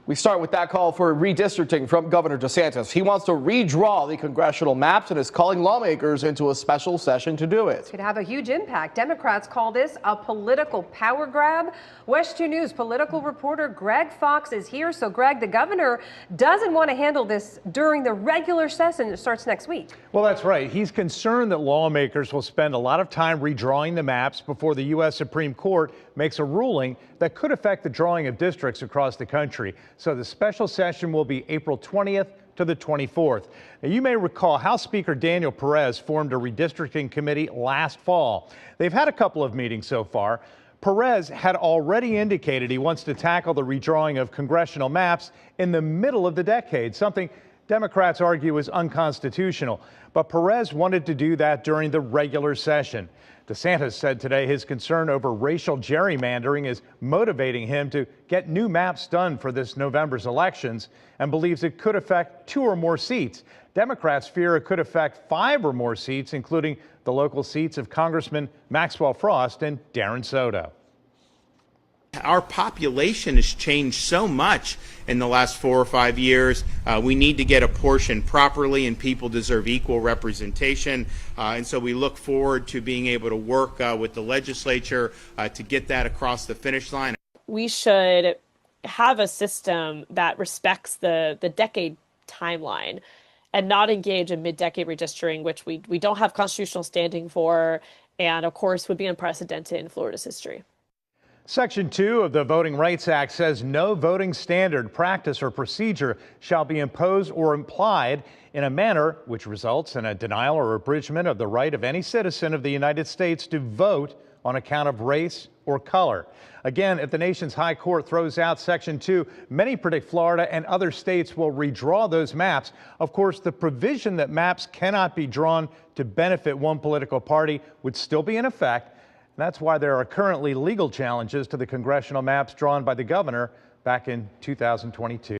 We start with that call for redistricting from Governor DeSantis. He wants to redraw the congressional maps and is calling lawmakers into a special session to do it. Could have a huge impact. Democrats call this a political power grab. WESH 2 News political reporter Greg Fox is here. So, Greg, the governor doesn't want to handle this during the regular session that starts next week. Well, that's right. He's concerned that lawmakers will spend a lot of time redrawing the maps before the U.S. Supreme Court makes a ruling that could affect the drawing of districts across the country. So the special session will be April 20th to the 24th. Now, you may recall House Speaker Daniel Perez formed a redistricting committee last fall. They've had a couple of meetings so far. Perez had already indicated he wants to tackle the redrawing of congressional maps in the middle of the decade, something Democrats argue is unconstitutional. But Perez wanted to do that during the regular session. DeSantis said today his concern over racial gerrymandering is motivating him to get new maps done for this November's elections and believes it could affect 2 or more seats. Democrats fear it could affect 5 or more seats, including the local seats of Congressman Maxwell Frost and Darren Soto. Our population has changed so much in the last 4 or 5 years. We need to get apportioned properly, and people deserve equal representation. And so we look forward to being able to work with the legislature to get that across the finish line. We should have a system that respects the decade timeline and not engage in mid-decade redistricting, which we don't have constitutional standing for, and of course would be unprecedented in Florida's history. Section 2 of the Voting Rights Act says no voting standard, practice, or procedure shall be imposed or implied in a manner which results in a denial or abridgment of the right of any citizen of the United States to vote on account of race or color. Again, if the nation's high court throws out Section 2, many predict Florida and other states will redraw those maps. Of course, the provision that maps cannot be drawn to benefit one political party would still be in effect. That's why there are currently legal challenges to the congressional maps drawn by the governor back in 2022.